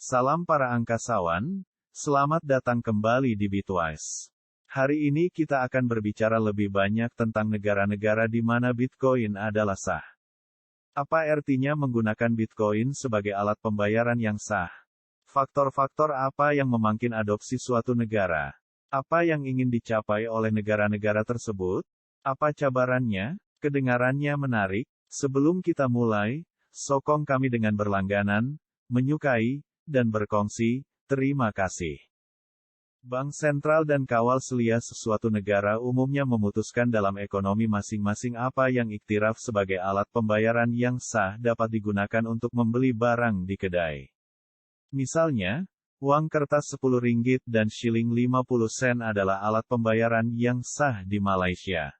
Salam para angkasawan, selamat datang kembali di Bitwise. Hari ini kita akan berbicara lebih banyak tentang negara-negara di mana Bitcoin adalah sah. Apa artinya menggunakan Bitcoin sebagai alat pembayaran yang sah? Faktor-faktor apa yang memangkin adopsi suatu negara? Apa yang ingin dicapai oleh negara-negara tersebut? Apa cabarannya? Kedengarannya menarik? Sebelum kita mulai, sokong kami dengan berlangganan, menyukai, dan berkongsi. Terima kasih. Bank sentral dan kawal selia sesuatu negara umumnya memutuskan dalam ekonomi masing-masing apa yang iktiraf sebagai alat pembayaran yang sah dapat digunakan untuk membeli barang di kedai. Misalnya, uang kertas 10 ringgit dan shilling 50 sen adalah alat pembayaran yang sah di Malaysia.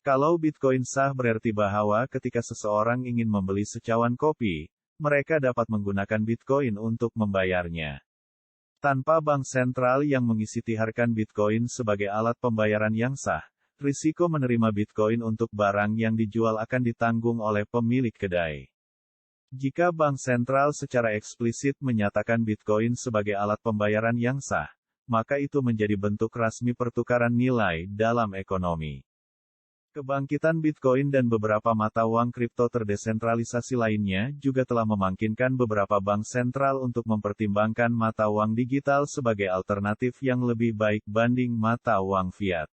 Kalau Bitcoin sah berarti bahwa ketika seseorang ingin membeli secawan kopi, mereka dapat menggunakan Bitcoin untuk membayarnya. Tanpa bank sentral yang mengiktirafkan Bitcoin sebagai alat pembayaran yang sah, risiko menerima Bitcoin untuk barang yang dijual akan ditanggung oleh pemilik kedai. Jika bank sentral secara eksplisit menyatakan Bitcoin sebagai alat pembayaran yang sah, maka itu menjadi bentuk resmi pertukaran nilai dalam ekonomi. Kebangkitan Bitcoin dan beberapa mata uang kripto terdesentralisasi lainnya juga telah memungkinkan beberapa bank sentral untuk mempertimbangkan mata uang digital sebagai alternatif yang lebih baik banding mata uang fiat.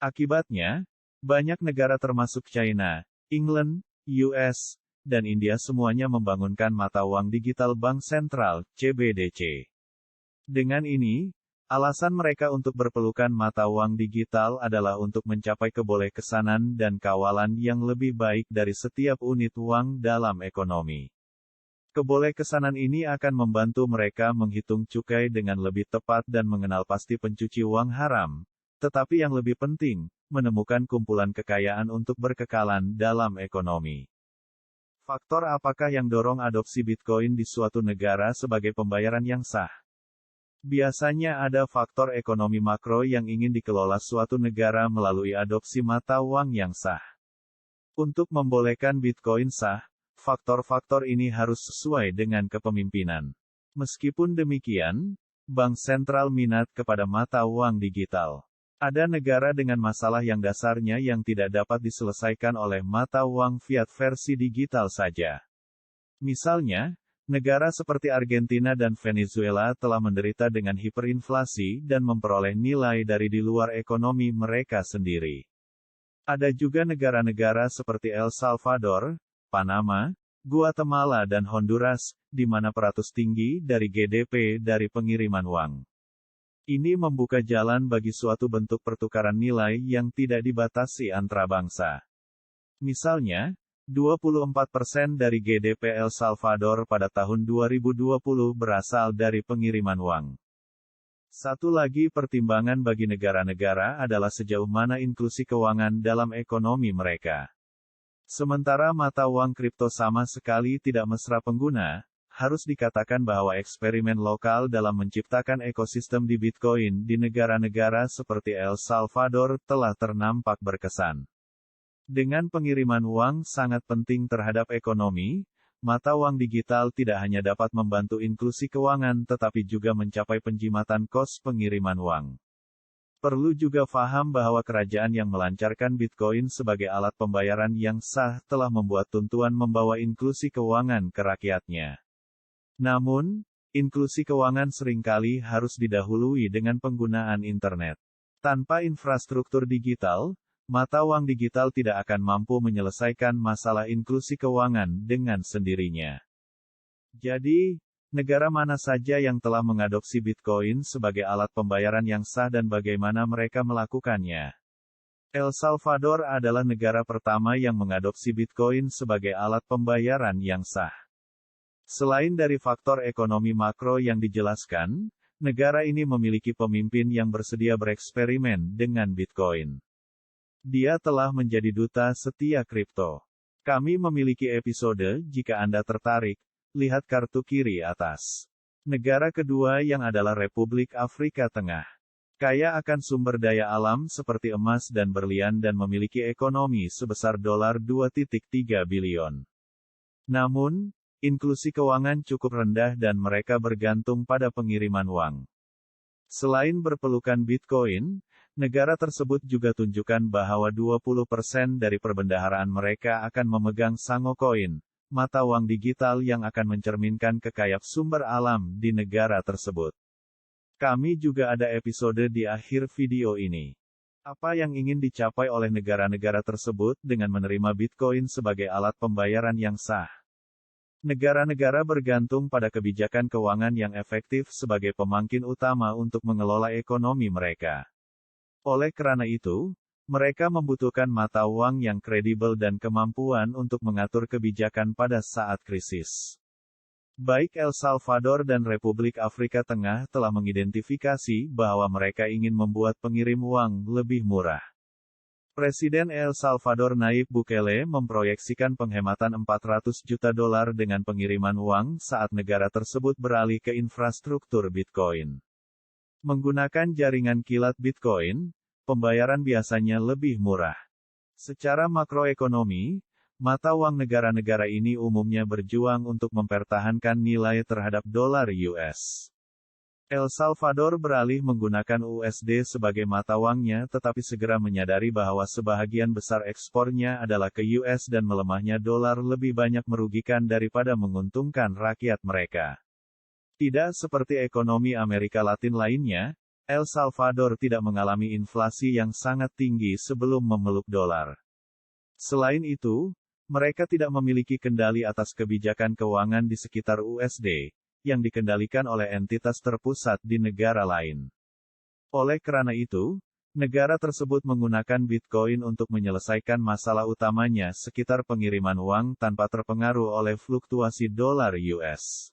Akibatnya, banyak negara termasuk China, England, US, dan India semuanya membangunkan mata uang digital bank sentral, CBDC. Dengan ini, alasan mereka untuk berpelukan mata uang digital adalah untuk mencapai kebolehkesanan dan kawalan yang lebih baik dari setiap unit uang dalam ekonomi. Kebolehkesanan ini akan membantu mereka menghitung cukai dengan lebih tepat dan mengenal pasti pencuci uang haram, tetapi yang lebih penting, menemukan kumpulan kekayaan untuk berkekalan dalam ekonomi. Faktor apakah yang dorong adopsi Bitcoin di suatu negara sebagai pembayaran yang sah? Biasanya ada faktor ekonomi makro yang ingin dikelola suatu negara melalui adopsi mata uang yang sah. Untuk membolehkan Bitcoin sah, faktor-faktor ini harus sesuai dengan kepemimpinan. Meskipun demikian, bank sentral minat kepada mata uang digital. Ada negara dengan masalah yang dasarnya yang tidak dapat diselesaikan oleh mata uang fiat versi digital saja. Misalnya, negara seperti Argentina dan Venezuela telah menderita dengan hiperinflasi dan memperoleh nilai dari di luar ekonomi mereka sendiri. Ada juga negara-negara seperti El Salvador, Panama, Guatemala dan Honduras, di mana peratus tinggi dari GDP dari pengiriman uang. Ini membuka jalan bagi suatu bentuk pertukaran nilai yang tidak dibatasi antarabangsa. Misalnya, 24% dari GDP El Salvador pada tahun 2020 berasal dari pengiriman uang. Satu lagi pertimbangan bagi negara-negara adalah sejauh mana inklusi keuangan dalam ekonomi mereka. Sementara mata uang kripto sama sekali tidak mesra pengguna, harus dikatakan bahwa eksperimen lokal dalam menciptakan ekosistem di Bitcoin di negara-negara seperti El Salvador telah ternampak berkesan. Dengan pengiriman uang sangat penting terhadap ekonomi, mata uang digital tidak hanya dapat membantu inklusi keuangan tetapi juga mencapai penjimatan kos pengiriman uang. Perlu juga paham bahwa kerajaan yang melancarkan Bitcoin sebagai alat pembayaran yang sah telah membuat tuntutan membawa inklusi keuangan ke rakyatnya. Namun, inklusi keuangan seringkali harus didahului dengan penggunaan internet. Tanpa infrastruktur digital, mata uang digital tidak akan mampu menyelesaikan masalah inklusi keuangan dengan sendirinya. Jadi, negara mana saja yang telah mengadopsi Bitcoin sebagai alat pembayaran yang sah dan bagaimana mereka melakukannya? El Salvador adalah negara pertama yang mengadopsi Bitcoin sebagai alat pembayaran yang sah. Selain dari faktor ekonomi makro yang dijelaskan, negara ini memiliki pemimpin yang bersedia bereksperimen dengan Bitcoin. Dia telah menjadi duta setia kripto. Kami memiliki episode, jika Anda tertarik, lihat kartu kiri atas. Negara kedua yang adalah Republik Afrika Tengah. Kaya akan sumber daya alam seperti emas dan berlian dan memiliki ekonomi sebesar $2.3 bilion. Namun, Inklusi keuangan cukup rendah dan mereka bergantung pada pengiriman uang. Selain berpelukan Bitcoin, negara tersebut juga tunjukkan bahwa 20% dari perbendaharaan mereka akan memegang Sangocoin, mata uang digital yang akan mencerminkan kekayaan sumber alam di negara tersebut. Kami juga ada episode di akhir video ini. Apa yang ingin dicapai oleh negara-negara tersebut dengan menerima Bitcoin sebagai alat pembayaran yang sah? Negara-negara bergantung pada kebijakan keuangan yang efektif sebagai pemangkin utama untuk mengelola ekonomi mereka. Oleh karena itu, mereka membutuhkan mata uang yang kredibel dan kemampuan untuk mengatur kebijakan pada saat krisis. Baik El Salvador dan Republik Afrika Tengah telah mengidentifikasi bahwa mereka ingin membuat pengirim uang lebih murah. Presiden El Salvador Nayib Bukele memproyeksikan penghematan $400 juta dengan pengiriman uang saat negara tersebut beralih ke infrastruktur Bitcoin. Menggunakan jaringan kilat Bitcoin, pembayaran biasanya lebih murah. Secara makroekonomi, mata uang negara-negara ini umumnya berjuang untuk mempertahankan nilai terhadap dolar US. El Salvador beralih menggunakan USD sebagai mata uangnya tetapi segera menyadari bahwa sebahagian besar ekspornya adalah ke US dan melemahnya dolar lebih banyak merugikan daripada menguntungkan rakyat mereka. Tidak seperti ekonomi Amerika Latin lainnya, El Salvador tidak mengalami inflasi yang sangat tinggi sebelum memeluk dolar. Selain itu, mereka tidak memiliki kendali atas kebijakan keuangan di sekitar USD, yang dikendalikan oleh entitas terpusat di negara lain. Oleh karena itu, negara tersebut menggunakan Bitcoin untuk menyelesaikan masalah utamanya sekitar pengiriman uang tanpa terpengaruh oleh fluktuasi dolar US.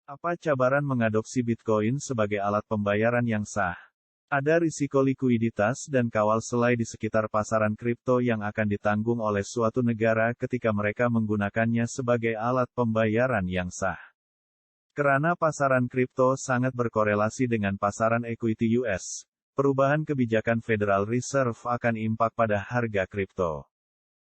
Apa cabaran mengadopsi Bitcoin sebagai alat pembayaran yang sah? Ada risiko likuiditas dan kawal selai di sekitar pasaran kripto yang akan ditanggung oleh suatu negara ketika mereka menggunakannya sebagai alat pembayaran yang sah. Karena pasaran kripto sangat berkorelasi dengan pasaran equity US, perubahan kebijakan Federal Reserve akan impak pada harga kripto.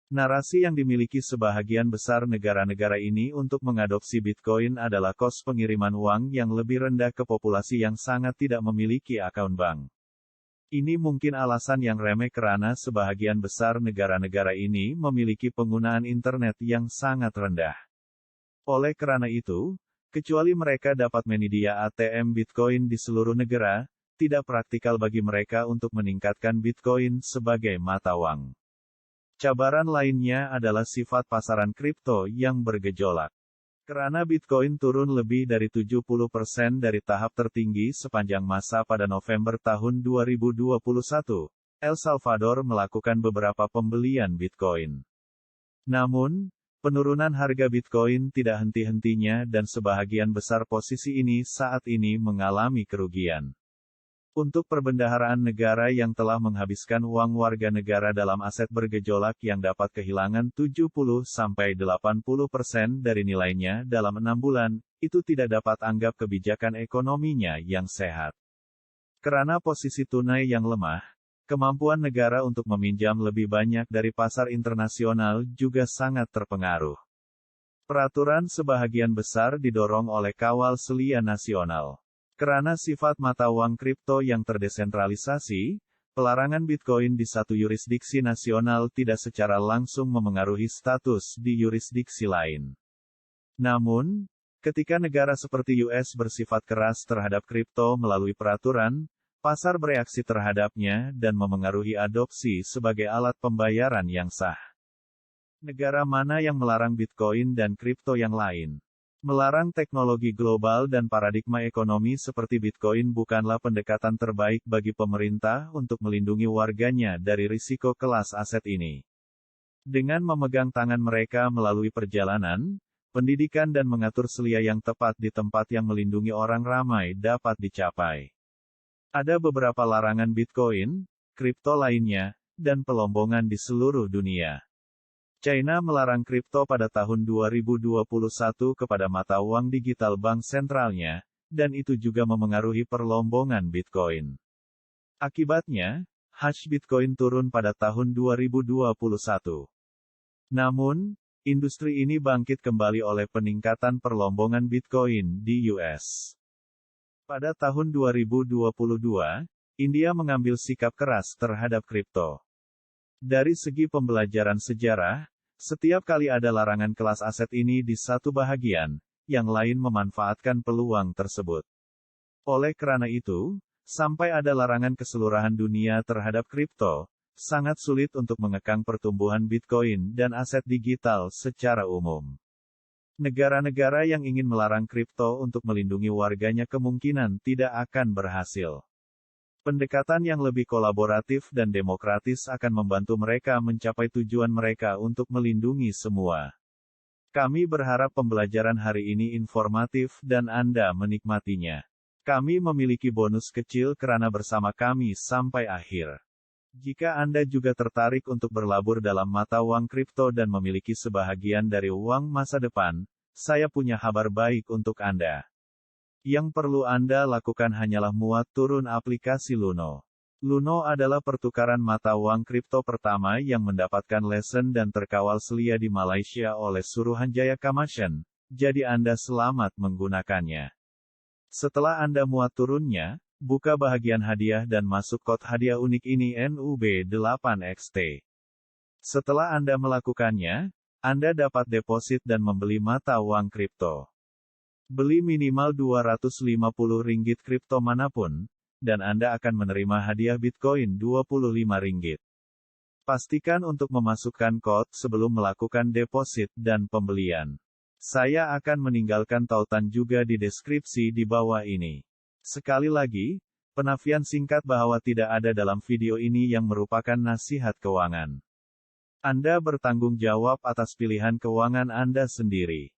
Narasi yang dimiliki sebahagian besar negara-negara ini untuk mengadopsi Bitcoin adalah kos pengiriman uang yang lebih rendah ke populasi yang sangat tidak memiliki akun bank. Ini mungkin alasan yang remeh karena sebahagian besar negara-negara ini memiliki penggunaan internet yang sangat rendah. Oleh karena itu, kecuali mereka dapat menyedia ATM Bitcoin di seluruh negara, tidak praktikal bagi mereka untuk meningkatkan Bitcoin sebagai mata uang. Cabaran lainnya adalah sifat pasaran kripto yang bergejolak. Karena Bitcoin turun lebih dari 70% dari tahap tertinggi sepanjang masa pada November tahun 2021, El Salvador melakukan beberapa pembelian Bitcoin. Namun, penurunan harga Bitcoin tidak henti-hentinya dan sebahagian besar posisi ini saat ini mengalami kerugian. Untuk perbendaharaan negara yang telah menghabiskan uang warga negara dalam aset bergejolak yang dapat kehilangan 70-80% dari nilainya dalam 6 bulan, itu tidak dapat anggap kebijakan ekonominya yang sehat. Karena posisi tunai yang lemah, kemampuan negara untuk meminjam lebih banyak dari pasar internasional juga sangat terpengaruh. Peraturan sebahagian besar didorong oleh kawal selia nasional. Karena sifat mata uang kripto yang terdesentralisasi, pelarangan Bitcoin di satu yurisdiksi nasional tidak secara langsung memengaruhi status di yurisdiksi lain. Namun, ketika negara seperti US bersifat keras terhadap kripto melalui peraturan, pasar bereaksi terhadapnya dan memengaruhi adopsi sebagai alat pembayaran yang sah. Negara mana yang melarang Bitcoin dan kripto yang lain? Melarang teknologi global dan paradigma ekonomi seperti Bitcoin bukanlah pendekatan terbaik bagi pemerintah untuk melindungi warganya dari risiko kelas aset ini. Dengan memegang tangan mereka melalui perjalanan, pendidikan dan mengatur selia yang tepat di tempat yang melindungi orang ramai dapat dicapai. Ada beberapa larangan Bitcoin, kripto lainnya, dan pelombongan di seluruh dunia. China melarang kripto pada tahun 2021 kepada mata uang digital bank sentralnya, dan itu juga memengaruhi perlombongan Bitcoin. Akibatnya, hash Bitcoin turun pada tahun 2021. Namun, Industri ini bangkit kembali oleh peningkatan perlombongan Bitcoin di US. Pada tahun 2022, India mengambil sikap keras terhadap kripto. Dari segi pembelajaran sejarah, setiap kali ada larangan kelas aset ini di satu bahagian, yang lain memanfaatkan peluang tersebut. Oleh karena itu, sampai ada larangan keseluruhan dunia terhadap kripto, sangat sulit untuk mengekang pertumbuhan Bitcoin dan aset digital secara umum. Negara-negara yang ingin melarang kripto untuk melindungi warganya kemungkinan tidak akan berhasil. Pendekatan yang lebih kolaboratif dan demokratis akan membantu mereka mencapai tujuan mereka untuk melindungi semua. Kami berharap pembelajaran hari ini informatif dan Anda menikmatinya. Kami memiliki bonus kecil karena bersama kami sampai akhir. Jika Anda juga tertarik untuk berlabur dalam mata uang kripto dan memiliki sebahagian dari uang masa depan, saya punya kabar baik untuk Anda. Yang perlu Anda lakukan hanyalah muat turun aplikasi Luno. Luno adalah pertukaran mata uang kripto pertama yang mendapatkan lesen dan terkawal selia di Malaysia oleh Suruhanjaya Commission, jadi Anda selamat menggunakannya. Setelah Anda muat turunnya, buka bahagian hadiah dan masuk kod hadiah unik ini NUB8XT. Setelah Anda melakukannya, Anda dapat deposit dan membeli mata uang kripto. Beli minimal Rp250 kripto manapun, dan Anda akan menerima hadiah Bitcoin Rp25. Pastikan untuk memasukkan kod sebelum melakukan deposit dan pembelian. Saya akan meninggalkan tautan juga di deskripsi di bawah ini. Sekali lagi, penafian singkat bahwa tidak ada dalam video ini yang merupakan nasihat keuangan. Anda bertanggung jawab atas pilihan keuangan Anda sendiri.